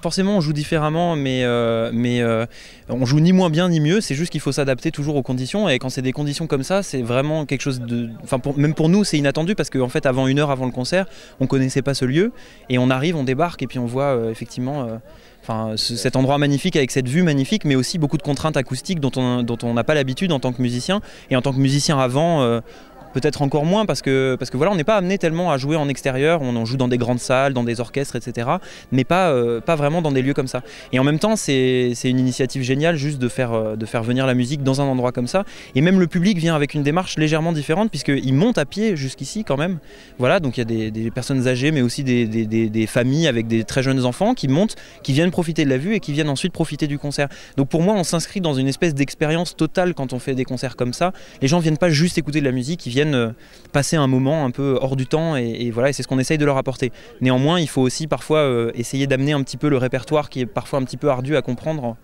Forcément on joue différemment, mais on joue ni moins bien ni mieux, c'est juste qu'il faut s'adapter toujours aux conditions, et quand c'est des conditions comme ça, c'est vraiment quelque chose de... Enfin, même pour nous c'est inattendu, parce qu'en fait avant 1 heure avant le concert, on connaissait pas ce lieu, et on arrive, on débarque, et puis on voit effectivement cet endroit magnifique avec cette vue magnifique, mais aussi beaucoup de contraintes acoustiques dont on n'a pas l'habitude en tant que musicien, et en tant que musicien avant... peut-être encore moins parce que voilà, on n'est pas amené tellement à jouer en extérieur, on en joue dans des grandes salles, dans des orchestres, etc. Mais pas vraiment dans des lieux comme ça. Et en même temps, c'est une initiative géniale juste de faire venir la musique dans un endroit comme ça. Et même le public vient avec une démarche légèrement différente puisqu'il monte à pied jusqu'ici quand même. Voilà, donc il y a des personnes âgées mais aussi des familles avec des très jeunes enfants qui montent, qui viennent profiter de la vue et qui viennent ensuite profiter du concert. Donc pour moi, on s'inscrit dans une espèce d'expérience totale quand on fait des concerts comme ça. Les gens viennent pas juste écouter de la musique, ils viennent passer un moment un peu hors du temps et voilà, et c'est ce qu'on essaye de leur apporter. Néanmoins, il faut aussi parfois essayer d'amener un petit peu le répertoire qui est parfois un petit peu ardu à comprendre.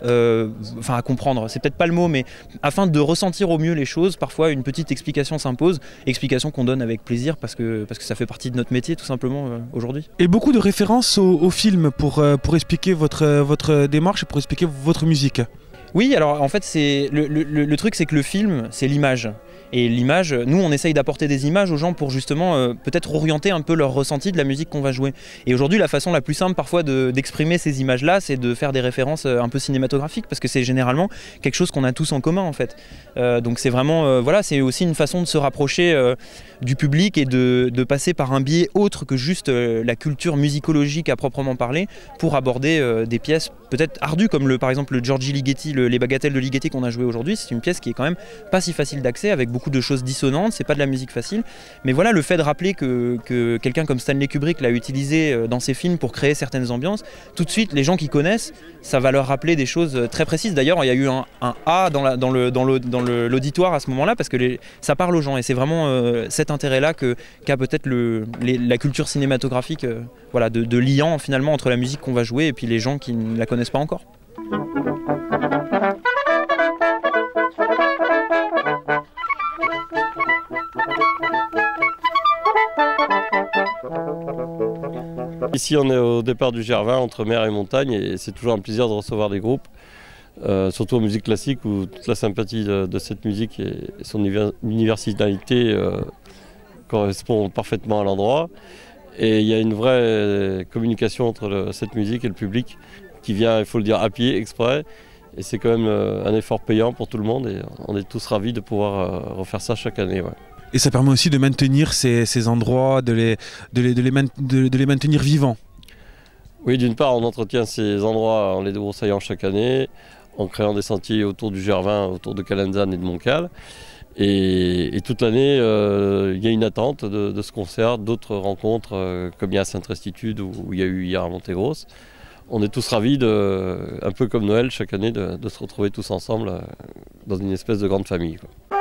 Enfin à comprendre, c'est peut-être pas le mot, mais afin de ressentir au mieux les choses, parfois une petite explication s'impose, explication qu'on donne avec plaisir parce que ça fait partie de notre métier tout simplement aujourd'hui. Et beaucoup de références au film pour expliquer votre démarche et pour expliquer votre musique. Oui, alors en fait le truc c'est que le film c'est l'image. Et l'image, nous on essaye d'apporter des images aux gens pour justement peut-être orienter un peu leur ressenti de la musique qu'on va jouer. Et aujourd'hui la façon la plus simple parfois d'exprimer ces images-là, c'est de faire des références un peu cinématographiques, parce que c'est généralement quelque chose qu'on a tous en commun en fait. Donc c'est vraiment, voilà, c'est aussi une façon de se rapprocher du public et de passer par un biais autre que juste la culture musicologique à proprement parler, pour aborder des pièces peut-être ardues comme par exemple le Giorgi Ligeti, les Bagatelles de Ligeti qu'on a joué aujourd'hui. C'est une pièce qui est quand même pas si facile d'accès, avec beaucoup de choses dissonantes, c'est pas de la musique facile, mais voilà, le fait de rappeler que quelqu'un comme Stanley Kubrick l'a utilisé dans ses films pour créer certaines ambiances, tout de suite les gens qui connaissent, ça va leur rappeler des choses très précises. D'ailleurs il y a eu un A dans l'auditoire à ce moment là, parce que ça parle aux gens, et c'est vraiment cet intérêt là qu'a peut-être la culture cinématographique, voilà, de liant finalement entre la musique qu'on va jouer et puis les gens qui ne la connaissent pas encore. Ici on est au départ du Gervin, entre mer et montagne, et c'est toujours un plaisir de recevoir des groupes, surtout en musique classique où toute la sympathie de cette musique et son universalité correspond parfaitement à l'endroit. Et il y a une vraie communication entre cette musique et le public qui vient, il faut le dire, à pied, exprès. Et c'est quand même un effort payant pour tout le monde, et on est tous ravis de pouvoir refaire ça chaque année. Ouais. Et ça permet aussi de maintenir ces endroits, de les maintenir vivants. Oui, d'une part, on entretient ces endroits en les débroussaillant chaque année, en créant des sentiers autour du Gervin, autour de Calenzane et de Montcal. Et toute l'année, il y a une attente de ce concert, d'autres rencontres, comme il y a à Sainte-Restitude où il y a eu hier à Montégrosse. On est tous ravis, un peu comme Noël chaque année, de se retrouver tous ensemble dans une espèce de grande famille, quoi.